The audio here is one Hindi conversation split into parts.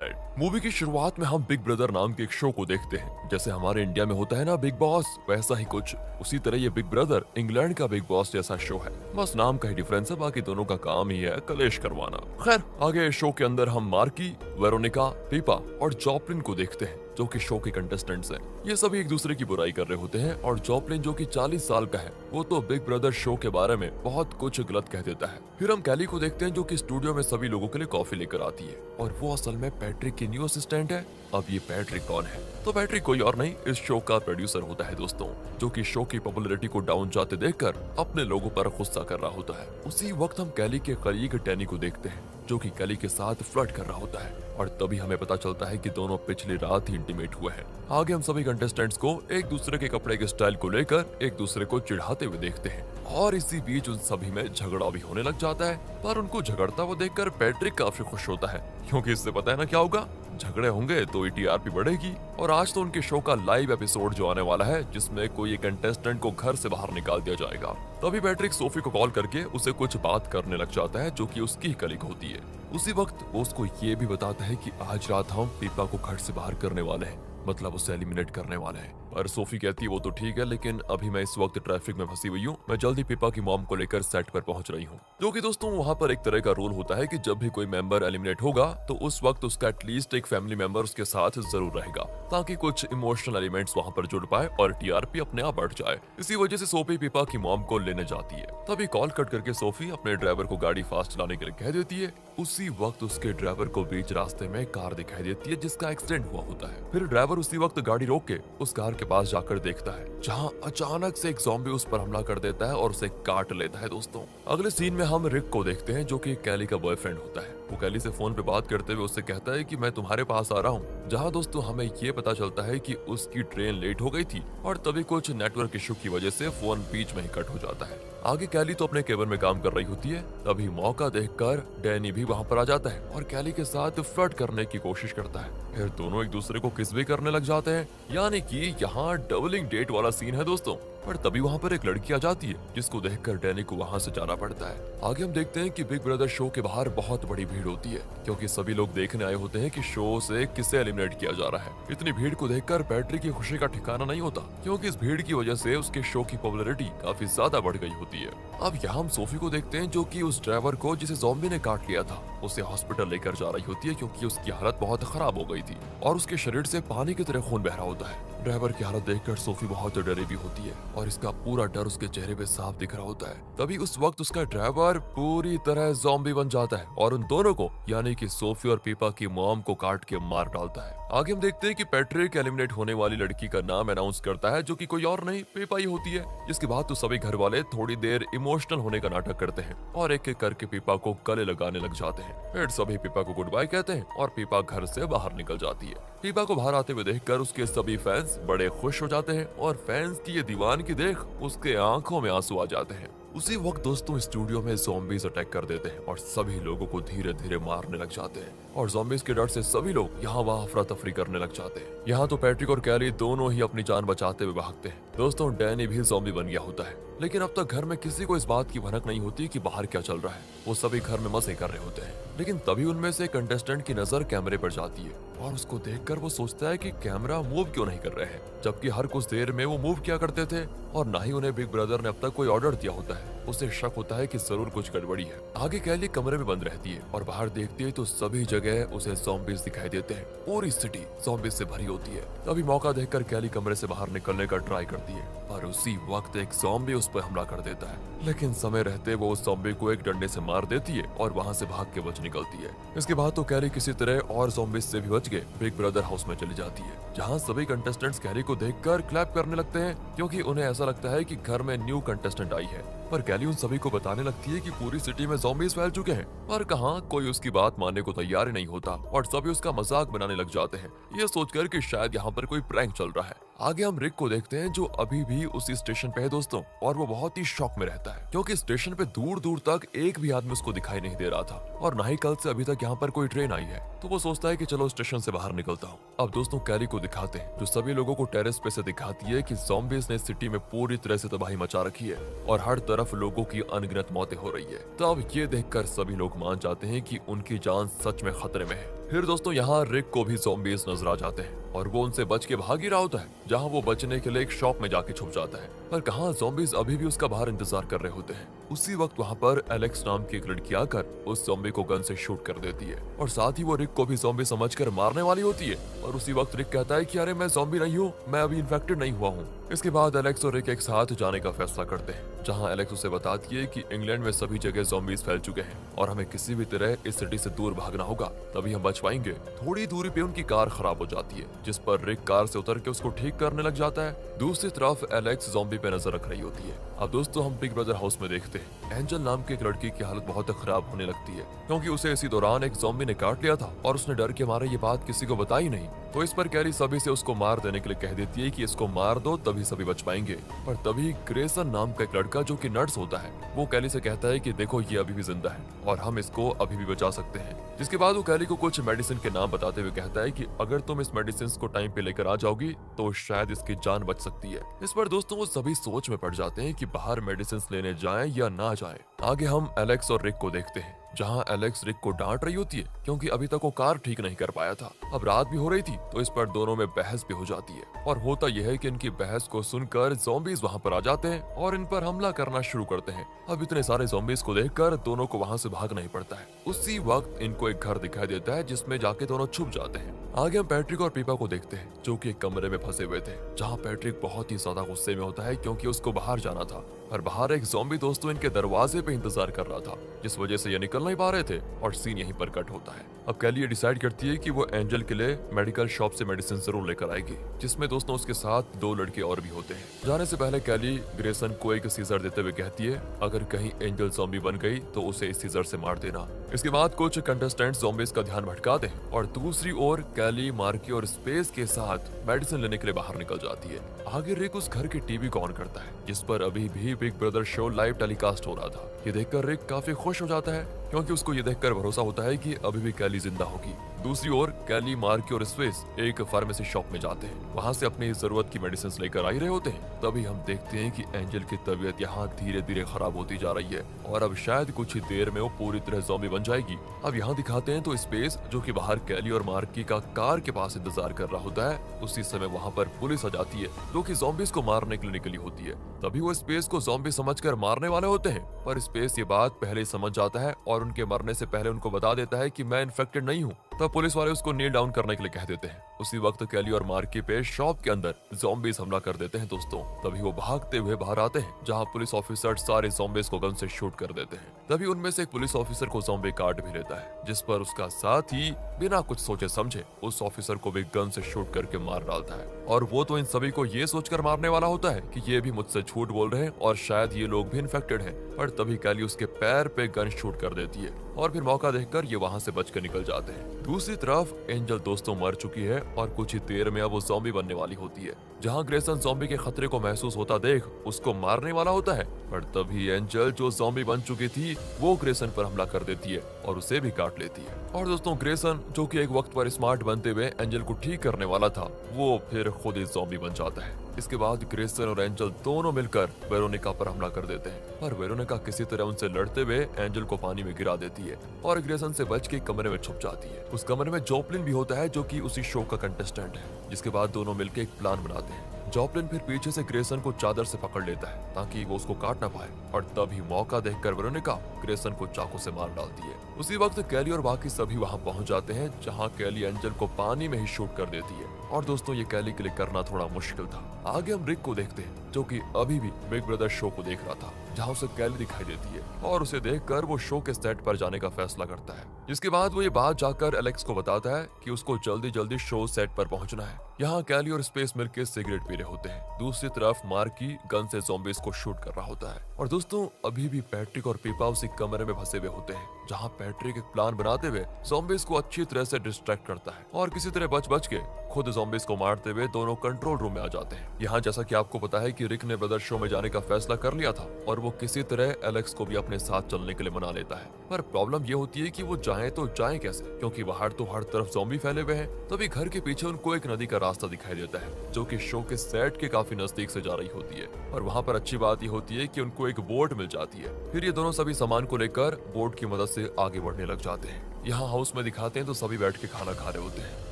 मूवी की शुरुआत में हम बिग ब्रदर नाम के एक शो को देखते हैं। जैसे हमारे इंडिया में होता है ना बिग बॉस, वैसा ही कुछ। उसी तरह ये बिग ब्रदर इंग्लैंड का बिग बॉस जैसा शो है, बस नाम का ही डिफरेंस है, बाकी दोनों का काम ही है कलेश करवाना। खैर, आगे शो के अंदर हम मार्की, वेरोनिका, पीपा और जॉपलिन को देखते हैं, जो कि शो के कंटेस्टेंट्स हैं। ये सभी एक दूसरे की बुराई कर रहे होते हैं और जॉपलिन, जो कि 40 साल का है, वो तो बिग ब्रदर शो के बारे में बहुत कुछ गलत कह देता है। फिर हम कैली को देखते हैं, जो कि स्टूडियो में सभी लोगों के लिए कॉफी लेकर आती है और वो असल में पैट्रिक की न्यू असिस्टेंट है। अब ये पैट्रिक कौन है? तो पैट्रिक कोई और नहीं, इस शो का प्रोड्यूसर होता है दोस्तों, जो कि शो की पॉपुलैरिटी को डाउन जाते देखकर अपने लोगों पर गुस्सा कर रहा होता है। उसी वक्त हम कैली के कलीग टैनी को देखते हैं, जो कि कैली के साथ फ्लर्ट कर रहा होता है और तभी हमें पता चलता है कि दोनों पिछली रात ही इंटीमेट हुए हैं। आगे हम सभी कंटेस्टेंट्स को एक दूसरे के कपड़े के स्टाइल को लेकर एक दूसरे को चिढ़ाते हुए देखते हैं और इसी बीच उन सभी में झगड़ा भी होने लग जाता है। पर उनको झगड़ता हुआ देखकर पैट्रिक काफी खुश होता है, क्योंकि इससे पता है ना क्या होगा, झगड़े होंगे तो टीआरपी बढ़ेगी। और आज तो उनके शो का लाइव एपिसोड जो आने वाला है, जिसमें कोई एक कंटेस्टेंट को घर से बाहर निकाल दिया जाएगा। तभी पैट्रिक सोफी को कॉल करके उसे कुछ बात करने लग जाता है, जो कि उसकी कलीग होती है। उसी वक्त वो उसको ये भी बताता है कि आज रात हम पीपा को घर से बाहर करने वाले हैं, मतलब उसे एलिमिनेट करने वाले हैं। पर सोफी कहती है वो तो ठीक है, लेकिन अभी मैं इस वक्त ट्रैफिक में फंसी हुई हूँ, मैं जल्दी पीपा की मॉम को लेकर सेट पर पहुंच रही हूँ। जो कि दोस्तों वहाँ पर एक तरह का रूल होता है कि जब भी कोई मेंबर एलिमिनेट होगा तो उस वक्त उसका एटलीस्ट एक फैमिली मेंबर उसके साथ जरूर रहेगा, ताकि कुछ इमोशनल एलिमेंट्स वहाँ पर जुड़ पाए और टीआरपी अपने आप बढ़ जाए। इसी वजह से सोफी पीपा की मॉम को लेने जाती है। तभी कॉल कट करके सोफी अपने ड्राइवर को गाड़ी फास्ट चलाने के लिए कह देती है। उसी वक्त उसके ड्राइवर को बीच रास्ते में कार दिखाई देती है, जिसका एक्सीडेंट हुआ होता है। फिर ड्राइवर उसी वक्त गाड़ी रोक के उस कार के पास जाकर देखता है, जहां अचानक से एक ज़ॉम्बी उस पर हमला कर देता है और उसे काट लेता है दोस्तों। अगले सीन में हम रिक को देखते हैं, जो कि कैली का बॉयफ्रेंड होता है। वो कैली से फोन पे बात करते हुए उससे कहता है कि मैं तुम्हारे पास आ रहा हूँ। जहाँ दोस्तों हमें ये पता चलता है कि उसकी ट्रेन लेट हो गई थी और तभी कुछ नेटवर्क इशू की वजह से फोन बीच में ही कट हो जाता है। आगे कैली तो अपने केबिन में काम कर रही होती है, तभी मौका देखकर डैनी भी वहाँ पर आ जाता है और कैली के साथ फ्लर्ट करने की कोशिश करता है। फिर दोनों एक दूसरे को किस भी करने लग जाते हैं, यानी कि यहाँ डबलिंग डेट वाला सीन है दोस्तों। पर तभी वहाँ पर एक लड़की आ जाती है, जिसको देखकर डैनी को वहाँ से जाना पड़ता है। आगे हम देखते हैं कि बिग ब्रदर शो के बाहर बहुत बड़ी भीड़ होती है, क्योंकि सभी लोग देखने आए होते हैं कि शो से किसे एलिमिनेट किया जा रहा है। इतनी भीड़ को देखकर पैट्रिक की खुशी का ठिकाना नहीं होता, क्योंकि इस भीड़ की वजह से उसके शो की पॉपुलैरिटी काफी ज्यादा बढ़ गई होती है। अब यहाँ हम सोफी को देखते हैं, जो कि उस ड्राइवर को जिसे ज़ॉम्बी ने काट लिया था उसे हॉस्पिटल लेकर जा रही होती है, क्योंकि उसकी हालत बहुत खराब हो गई थी और उसके शरीर से पानी की तरह खून बह रहा होता है। ड्राइवर की हालत देखकर सोफी बहुत डरी भी होती है और इसका पूरा डर उसके चेहरे पे साफ दिख रहा होता है। तभी उस वक्त उसका ड्राइवर पूरी तरह ज़ॉम्बी बन जाता है और उन दोनों को, यानी कि सोफी और पीपा की मॉम को काट के मार डालता है। आगे हम देखते हैं कि पैट्रिक एलिमिनेट होने वाली लड़की का नाम अनाउंस करता है, जो कि कोई और नहीं पीपा ही होती है। जिसके बाद तो सभी घर वाले थोड़ी देर इमोशनल होने का नाटक करते हैं और एक एक करके पीपा को गले लगाने लग जाते हैं। फिर सभी पीपा को गुड बाय कहते हैं और पीपा घर से बाहर निकल जाती है। पीपा को बाहर आते हुए देखकर उसके सभी फैंस बड़े खुश हो जाते हैं और फैंस की ये दीवानगी देख उसके आंखों में आंसू आ जाते हैं। उसी वक्त दोस्तों स्टूडियो में ज़ॉम्बीज अटैक कर देते हैं और सभी लोगों को धीरे धीरे मारने लग जाते हैं और ज़ॉम्बीज के डर से सभी लोग यहाँ वहाँ अफरा तफरी करने लग जाते हैं। यहाँ तो पैट्रिक और कैली दोनों ही अपनी जान बचाते हुए भागते हैं। दोस्तों डैनी भी ज़ॉम्बी बन गया होता है, लेकिन अब तक घर में किसी को इस बात की भनक नहीं होती कि बाहर क्या चल रहा है। वो सभी घर में मजे कर रहे होते हैं, लेकिन तभी उनमें से कंटेस्टेंट की नजर कैमरे पर जाती है और उसको देखकर वो सोचता है कि कैमरा मूव क्यों नहीं कर रहे हैं, जबकि हर कुछ देर में वो मूव किया करते थे और ना ही उन्हें बिग ब्रदर ने अब तक कोई ऑर्डर दिया होता है। उसे शक होता है कि जरूर कुछ गड़बड़ी है। आगे कैली कमरे में बंद रहती है और बाहर देखती है तो सभी जगह उसे ज़ॉम्बीज दिखाई देते हैं। पूरी सिटी ज़ॉम्बीज से भरी होती है। तभी मौका देखकर कैली कमरे से बाहर निकलने का ट्राई करती है, पर उसी वक्त एक ज़ॉम्बी उस पर हमला कर देता है, लेकिन समय रहते वो उस ज़ॉम्बी को एक डंडे से मार देती है और वहाँ से भाग के बच निकलती है। इसके बाद तो कैली किसी तरह और ज़ॉम्बीज से भी बच के बिग ब्रदर हाउस में चली जाती है, जहाँ सभी कंटेस्टेंट्स कैली को देखकर क्लैप करने लगते हैं, क्योंकि उन्हें ऐसा लगता है कि घर में न्यू कंटेस्टेंट आई है। पर कैली उन सभी को बताने लगती है कि पूरी सिटी में ज़ॉम्बीज फैल चुके हैं, पर कहाँ कोई उसकी बात मानने को तैयार ही नहीं होता और सभी उसका मजाक बनाने लग जाते हैं, ये सोचकर कि शायद यहाँ पर कोई प्रैंक चल रहा है। आगे हम रिक को देखते हैं, जो अभी भी उसी स्टेशन पे है दोस्तों, और वो बहुत ही शॉक में रहता है, क्योंकि स्टेशन पे दूर दूर तक एक भी आदमी उसको दिखाई नहीं दे रहा था और ना ही कल से अभी तक यहाँ पर कोई ट्रेन आई है। तो वो सोचता है कि चलो स्टेशन से बाहर निकलता हूँ। अब दोस्तों कैली को दिखाते हैं, जो सभी लोगों को टेरेस पे से दिखाती है कि ज़ॉम्बीज ने सिटी में पूरी तरह से तबाही मचा रखी है और हर तरफ लोगों की अनगिनत मौतें हो रही है। तब ये देखकर सभी लोग मान जाते हैं कि उनकी जान सच में खतरे में है फिर दोस्तों यहाँ रिक को भी ज़ॉम्बीज नजर आ जाते हैं और वो उनसे बच के भाग ही रहा होता है, जहाँ वो बचने के लिए एक शॉप में जाके छुप जाता है। पर कहाँ ज़ॉम्बीज अभी भी उसका बाहर इंतजार कर रहे होते हैं। उसी वक्त वहाँ पर एलेक्स नाम की एक लड़की आकर उस ज़ॉम्बी को गन से शूट कर देती है और साथ ही वो रिक को भी ज़ॉम्बी समझकर मारने वाली होती है। और उसी वक्त रिक कहता है कि अरे मैं ज़ॉम्बी नहीं हूँ, मैं अभी इन्फेक्टेड नहीं हुआ हूँ। इसके बाद एलेक्स और रिक एक साथ जाने का फैसला करते हैं, जहाँ एलेक्स उसे बताती है कि इंग्लैंड में सभी जगह ज़ॉम्बीज फैल चुके हैं और हमें किसी भी तरह इस सिटी से दूर भागना होगा, तभी हम बच पाएंगे। थोड़ी दूरी पे उनकी कार खराब हो जाती है, जिस पर रिक कार से उतर के उसको ठीक करने लग जाता है। दूसरी तरफ एलेक्स ज़ॉम्बी पे नजर रख रही होती है। अब दोस्तों हम बिग ब्रदर हाउस में देखते हैं एंजल नाम की एक लड़की की हालत बहुत खराब होने लगती है, क्योंकि उसे इसी दौरान एक ज़ॉम्बी ने काट लिया था और उसने डर के मारे ये बात किसी को बताई नहीं। तो इस पर कैली सभी से उसको मार देने के लिए कह देती है कि इसको मार दो तभी सभी बच पाएंगे। पर तभी ग्रेसन नाम का एक लड़का जो कि नर्स होता है, वो कैली से कहता है कि देखो ये अभी भी जिंदा है और हम इसको अभी भी बचा सकते हैं। जिसके बाद वो कैली को कुछ मेडिसिन के नाम बताते हुए कहता है कि अगर तुम इस मेडिसिन को टाइम पे लेकर आ जाओगी तो शायद इसकी जान बच सकती है। इस पर दोस्तों वो सभी सोच में पड़ जाते हैं कि बाहर मेडिसिन लेने जाएं या ना जाएं। आगे हम एलेक्स और रिक को देखते हैं, जहां एलेक्स रिक को डांट रही होती है क्योंकि अभी तक वो कार ठीक नहीं कर पाया था। अब रात भी हो रही थी तो इस पर दोनों में बहस भी हो जाती है और होता यह है कि इनकी बहस को सुनकर ज़ॉम्बीज वहां पर आ जाते हैं और इन पर हमला करना शुरू करते हैं। अब इतने सारे ज़ॉम्बीज को देखकर दोनों को वहां से भागना ही पड़ता है। उसी वक्त इनको एक घर दिखाई देता है जिसमें जाके दोनों छुप जाते हैं। आगे हम पैट्रिक और पीपा को देखते हैं जो कि एक कमरे में फंसे हुए थे, जहाँ पैट्रिक बहुत ही ज्यादा गुस्से में होता है क्योंकि उसको बाहर जाना था और बाहर एक ज़ॉम्बी दोस्तों इनके दरवाजे पे इंतजार कर रहा था, जिस वजह से ये निकल नहीं पा रहे थे और सीन यहीं पर कट होता है। अब कैली ये डिसाइड करती है कि वो एंजल के लिए मेडिकल शॉप से मेडिसिन जरूर लेकर आएगी, जिसमें दोस्तों उसके साथ 2 लड़के और भी होते हैं। जाने से पहले कैली ग्रेसन को एक सीजर देते हुए कहती है अगर कहीं एंजल ज़ॉम्बी बन गई तो उसे इस सीजर से मार देना। इसके बाद कुछ कंटेस्टेंट ज़ॉम्बीज का ध्यान भटकाते हैं और दूसरी ओर कैली, मार्की और स्पेस के साथ मेडिसिन लेने के लिए बाहर निकल जाती है। आगे रिक उस घर के टीवी को ऑन करता है जिस पर अभी भी big brother show live telecast हो रहा था। ये देखकर रिक काफी खुश हो जाता है क्योंकि उसको ये देखकर भरोसा होता है कि अभी भी कैली जिंदा होगी। दूसरी ओर कैली, मार्की और स्पेस एक फार्मेसी शॉप में जाते हैं। वहां से अपनी जरूरत की मेडिसिन लेकर आ ही रहे होते हैं। तभी हम देखते हैं कि एंजल की तबीयत यहाँ धीरे धीरे खराब होती जा रही है और अब शायद कुछ ही देर में वो पूरी तरह ज़ॉम्बी बन जाएगी। अब यहाँ दिखाते हैं तो स्पेस जो कि बाहर कैली और मार्की का कार के पास इंतजार कर रहा होता है, उसी समय वहाँ पर पुलिस आ जाती है जो कि ज़ॉम्बीज को मारने के लिए निकली होती है। तभी वो स्पेस को ज़ॉम्बी समझकर मारने वाले होते हैं, पर स्पेस ये बात पहले ही समझ जाता है और उनके मरने से पहले उनको बता देता है कि मैं इन्फेक्टेड नहीं हूँ। तब पुलिस वाले उसको नील डाउन करने के लिए कह देते हैं। उसी वक्त कैली और मार्की पे शॉप के अंदर ज़ॉम्बीज हमला कर देते हैं दोस्तों। तभी वो भागते हुए बाहर आते हैं जहाँ पुलिस ऑफिसर सारे ज़ॉम्बीज को गन से शूट कर देते हैं। तभी उनमें से एक पुलिस ऑफिसर को ज़ॉम्बी काट भी लेता है, जिस पर उसका साथी बिना कुछ सोचे समझे उस ऑफिसर को भी गन से शूट करके मार डालता है। और वो तो इन सभी को ये सोचकर मारने वाला होता है कि ये भी मुझसे झूठ बोल रहे हैं और शायद ये लोग भी इन्फेक्टेड हैं। पर तभी कैली उसके पैर पे गन शूट कर देती है और फिर मौका देखकर ये वहां से बचकर निकल जाते हैं। दूसरी तरफ एंजल दोस्तों मर चुकी है और कुछ ही देर में अब वो ज़ॉम्बी बनने वाली होती है। जहां ग्रेसन ज़ॉम्बी के खतरे को महसूस होता देख उसको मारने वाला होता है, पर तभी एंजल जो ज़ॉम्बी बन चुकी थी वो ग्रेसन पर हमला कर देती है और उसे भी काट लेती है। और दोस्तों ग्रेसन जो कि एक वक्त पर स्मार्ट बनते हुए एंजल को ठीक करने वाला था, वो फिर खुद ही ज़ॉम्बी बन जाता है। इसके बाद ग्रेसन और एंजल दोनों मिलकर वेरोनिका पर हमला कर देते हैं, पर वेरोनिका किसी तरह उनसे लड़ते हुए एंजल को पानी में गिरा देती है और ग्रेसन से बच के कमरे में छुप जाती है। उस कमरे में जॉपलिन भी होता है जो कि उसी शो का कंटेस्टेंट है। जिसके बाद दोनों मिलकर एक प्लान बनाते हैं। जॉपलिन फिर पीछे से ग्रेसन को चादर से पकड़ लेता है ताकि वो उसको काट ना पाए और तभी मौका देखकर वेरोनिका ग्रेसन को चाकू से मार डालती है। उसी वक्त कैली और बाकी सभी वहां पहुंच जाते हैं जहां कैली एंजल को पानी में ही शूट कर देती है। और दोस्तों ये कैली के लिए करना थोड़ा मुश्किल था। आगे हम रिक को देखते हैं जो कि अभी भी बिग ब्रदर शो को देख रहा था, जहां उसे कैली दिखाई देती है और उसे देखकर वो शो के सेट पर जाने का फैसला करता है। जिसके बाद वो ये बात जाकर एलेक्स को बताता है कि उसको जल्दी जल्दी शो सेट पर पहुंचना है। यहाँ कैली और स्पेस मिलकर सिगरेट पी रहे होते हैं। दूसरी तरफ मार्की गन से ज़ॉम्बीज को शूट कर रहा होता है। और दोस्तों अभी भी पैट्रिक और पीपा उसी कमरे में फंसे हुए होते हैं जहाँ पैट्रिक एक प्लान बनाते हुए ज़ॉम्बीज को अच्छी तरह से डिस्ट्रैक्ट करता है और किसी तरह बच के खुद ज़ॉम्बीज को मारते हुए दोनों कंट्रोल रूम में आ जाते हैं। यहाँ जैसा कि आपको पता है कि रिक ने ब्रदर शो में जाने का फैसला कर लिया था और वो किसी तरह एलेक्स को भी अपने साथ चलने के लिए मना लेता है। पर प्रॉब्लम ये होती है कि वो जाएं तो जाएं कैसे, क्योंकि बाहर तो हर तरफ ज़ॉम्बी फैले हुए हैं। तभी घर के पीछे उनको एक नदी का रास्ता दिखाई देता है जो कि शो के सेट के काफी नजदीक से जा रही होती है। और वहाँ पर अच्छी बात ये होती है कि उनको एक बोट मिल जाती है। फिर ये दोनों सभी सामान को लेकर बोट की मदद से आगे बढ़ने लग जाते हैं। यहाँ हाउस में दिखाते हैं तो सभी बैठ के खाना खा रहे होते हैं।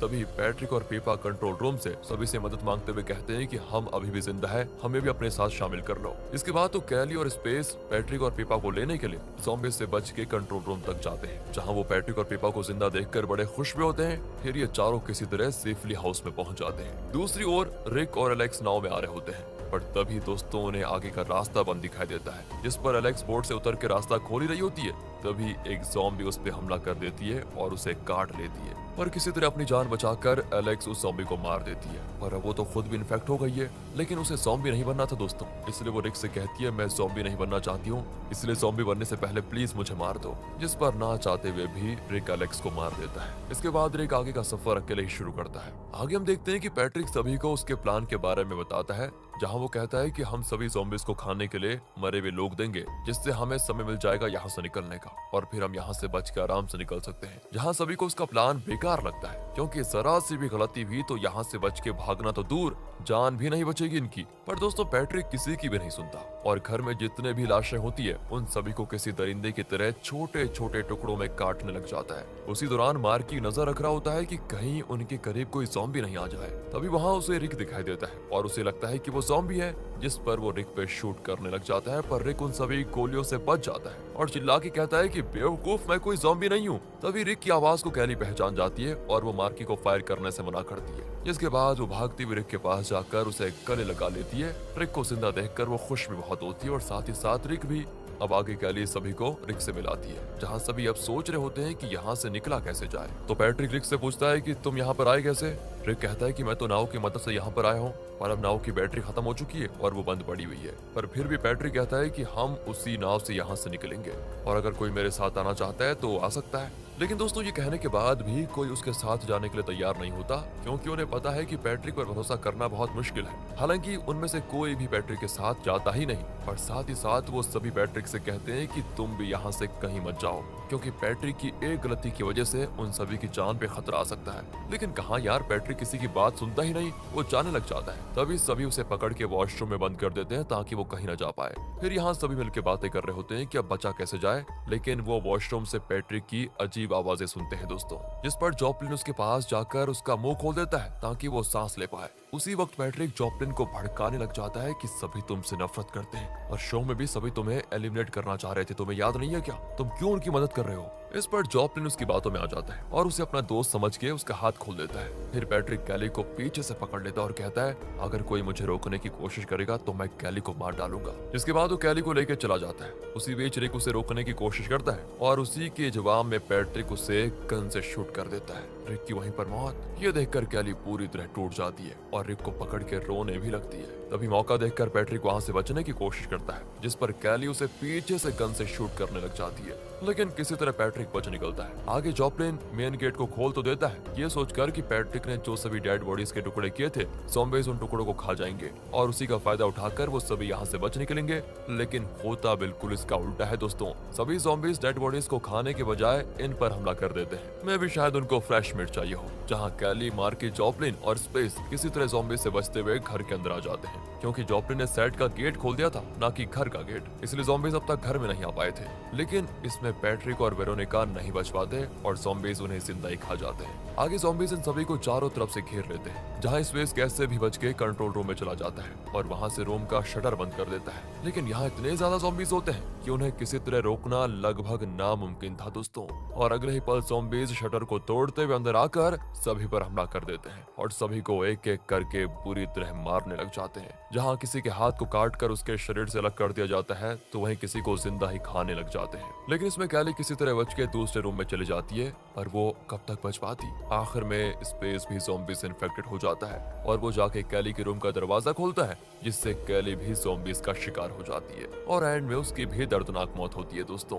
तभी पैट्रिक और पेपा कंट्रोल रूम से सभी से मदद मांगते हुए कहते हैं कि हम अभी भी जिंदा है, हमें भी अपने साथ शामिल कर लो। इसके बाद तो कैली और स्पेस पैट्रिक और पेपा को लेने के लिए ज़ॉम्बीज से बच के कंट्रोल रूम तक जाते हैं, जहाँ वो पैट्रिक और पेपा को जिंदा देखकर बड़े खुश भी होते हैं। फिर ये चारों किसी तरह सेफली हाउस में पहुंच जाते हैं। दूसरी ओर रिक और एलेक्स नाव में आ रहे होते हैं, पर तभी दोस्तों उन्हें आगे का रास्ता बंद दिखाई देता है, जिस पर एलेक्स बोट से उतर के रास्ता खोल ही रही होती है। तभी एक ज़ॉम्बी उस पे हमला कर देती है और उसे काट लेती है, पर किसी तरह अपनी जान बचाकर एलेक्स उस ज़ॉम्बी को मार देती है। पर अब वो तो खुद भी इन्फेक्ट हो गई है, लेकिन उसे ज़ॉम्बी नहीं बनना था दोस्तों, इसलिए वो रिक से कहती है मैं ज़ॉम्बी नहीं बनना चाहती हूँ, इसलिए ज़ॉम्बी बनने से पहले प्लीज मुझे मार दो। जिस पर ना चाहते हुए भी रिक एलेक्स को मार देता है। इसके बाद रिक आगे का सफर अकेले ही शुरू करता है। आगे हम देखते हैं कि पैट्रिक सभी को उसके प्लान के बारे में बताता है, जहां वो कहता है कि हम सभी ज़ॉम्बीज को खाने के लिए मरे हुए लोग देंगे, जिससे हमें समय मिल जाएगा यहाँ से निकलने का, और फिर हम यहाँ से बच के आराम से निकल सकते हैं। जहाँ सभी को उसका प्लान बेकार लगता है, क्योंकि जरा सी भी गलती हुई तो यहाँ से बच के भागना तो दूर, जान भी नहीं बचेगी इनकी। पर दोस्तों पैट्रिक किसी की भी नहीं सुनता और घर में जितने भी लाशें होती है उन सभी को किसी दरिंदे की तरह छोटे छोटे टुकड़ों में काटने लग जाता है। उसी दौरान मार्क की नजर रख रहा होता है कि कहीं उनके करीब कोई ज़ॉम्बी नहीं आ जाए। तभी वहाँ उसे रिक दिखाई देता है और उसे लगता है कि वो ज़ॉम्बी है, जिस पर वो रिक पे शूट करने लग जाता है। पर रिक उन सभी गोलियों से बच जाता है और चिल्ला के कहता है कि बेवकूफ, मैं कोई ज़ॉम्बी नहीं हूँ। तभी रिक की आवाज को कैली पहचान जाती है और वो मार्की को फायर करने से मना करती है, जिसके बाद वो भागती हुई रिक के पास जाकर उसे गले लगा लेती है। रिक को जिंदा देखकर वो खुश भी बहुत होती है और साथ ही साथ रिक भी। अब आगे कैली सभी को रिक से मिलाती है, जहाँ सभी अब सोच रहे होते हैं कि यहाँ से निकला कैसे जाए। तो पैट्रिक रिक से पूछता है कि तुम यहाँ पर आए कैसे। रिक कहता है कि मैं तो नाव की मदद से यहाँ पर आया हूँ, पर अब नाव की बैटरी खत्म हो चुकी है और वो बंद पड़ी हुई है। पर फिर भी पैट्रिक कहता है कि हम उसी नाव से यहाँ से निकलेंगे और अगर कोई मेरे साथ आना चाहता है तो आ सकता है। लेकिन दोस्तों ये कहने के बाद भी कोई उसके साथ जाने के लिए तैयार नहीं होता, क्योंकि उन्हें पता है कि पैट्रिक पर भरोसा करना बहुत मुश्किल है। हालांकि उनमें से कोई भी पैट्रिक के साथ जाता ही नहीं, पर साथ ही साथ वो सभी पैट्रिक से कहते हैं कि तुम भी यहाँ से कहीं मत जाओ, क्योंकि पैट्रिक की एक गलती की वजह से उन सभी की जान पे खतरा आ सकता है। लेकिन कहाँ यार, पैट्रिक किसी की बात सुनता ही नहीं, वो जाने लग जाता है। तभी सभी उसे पकड़ के वॉशरूम में बंद कर देते हैं ताकि वो कहीं न जा पाए। फिर यहाँ सभी मिलकर बातें कर रहे होते हैं कि अब बचा कैसे जाए, लेकिन वो वॉशरूम से पैट्रिक की अजीब आवाजें सुनते हैं दोस्तों, जिस पर जॉपलिन उसके पास जाकर उसका मुंह खोल देता है ताकि वो सांस ले पाए। उसी वक्त पैट्रिक जॉपलिन को भड़काने लग जाता है कि सभी तुमसे नफरत करते हैं और शो में भी सभी तुम्हें एलिमिनेट करना चाह रहे थे, तुम्हें याद नहीं है क्या, तुम क्यों उनकी मदद कर रहे हो। इस पर जॉपलिन उसकी बातों में आ जाता है और उसे अपना दोस्त समझ के उसका हाथ खोल देता है। फिर पैट्रिक कैली को पीछे से पकड़ लेता है और कहता है अगर कोई मुझे रोकने की कोशिश करेगा तो मैं कैली को मार डालूंगा। जिसके बाद वो कैली को लेकर चला जाता है। उसी बीच रिक उसे रोकने की कोशिश करता है और उसी के जवाब में पैट्रिक उसे गन से शूट कर देता है। रिक की वहीं पर मौत। ये देखकर कैली पूरी तरह टूट जाती है और रिक को पकड़ के रोने भी लगती है। तभी मौका देखकर पैट्रिक वहां से बचने की कोशिश करता है, जिस पर कैली उसे पीछे से गन से शूट करने लग जाती है, लेकिन किसी तरह पैट्रिक बच निकलता है। आगे जॉपलिन मेन गेट को खोल तो देता है, ये सोचकर कि पैट्रिक ने जो सभी डेड बॉडीज के टुकड़े किए थे ज़ॉम्बीज़ उन टुकड़ों को खा जाएंगे और उसी का फायदा उठाकर वो सभी यहाँ से बच निकलेंगे। लेकिन होता बिल्कुल इसका उल्टा है दोस्तों। सभी ज़ॉम्बीज़ डेड बॉडीज को खाने के बजाय इन पर हमला कर देते हैं। मैं भी शायद उनको फ्रेश मीट चाहिए हो। जहाँ कैली, मार्की, जॉपलिन और स्पेस किसी तरह ज़ॉम्बीज़ से बचते हुए घर के अंदर आ जाते हैं, क्योंकि जॉपलिन ने सेट का गेट खोल दिया था, ना कि घर का गेट, इसलिए ज़ॉम्बीज़ अब तक घर में नहीं आ पाए थे। लेकिन इसमें पैट्रिक और वेरोनिका नहीं बच पाते और ज़ॉम्बीज़ उन्हें जिंदा ही खा जाते हैं। आगे ज़ॉम्बीज़ इन सभी को चारों तरफ से घेर लेते हैं, जहाँ स्पेस कैसे भी बच के कंट्रोल रूम में चला जाता है और वहाँ से रूम का शटर बंद कर देता है। लेकिन यहाँ इतने ज्यादा ज़ॉम्बीज़ होते हैं कि उन्हें किसी तरह रोकना लगभग नामुमकिन था दोस्तों। और अगले ही पल ज़ॉम्बीज़ शटर को तोड़ते हुए अंदर आकर सभी पर हमला कर देते हैं और सभी को एक एक करके बुरी तरह मारने लग जाते हैं। जहाँ किसी के हाथ को काट कर उसके शरीर से अलग कर दिया जाता है तो वहीं किसी को जिंदा ही खाने लग जाते हैं। लेकिन इसमें कैली किसी तरह बच के दूसरे रूम में चली जाती है, पर वो कब तक बच पाती। आखिर में स्पेस भी ज़ॉम्बीज़ से इन्फेक्टेड हो जाता है और वो जाके कैली के रूम का दरवाजा खोलता है, जिससे कैली भी ज़ॉम्बीज़ का शिकार हो जाती है और एंड में उसकी भी दर्दनाक मौत होती है दोस्तों।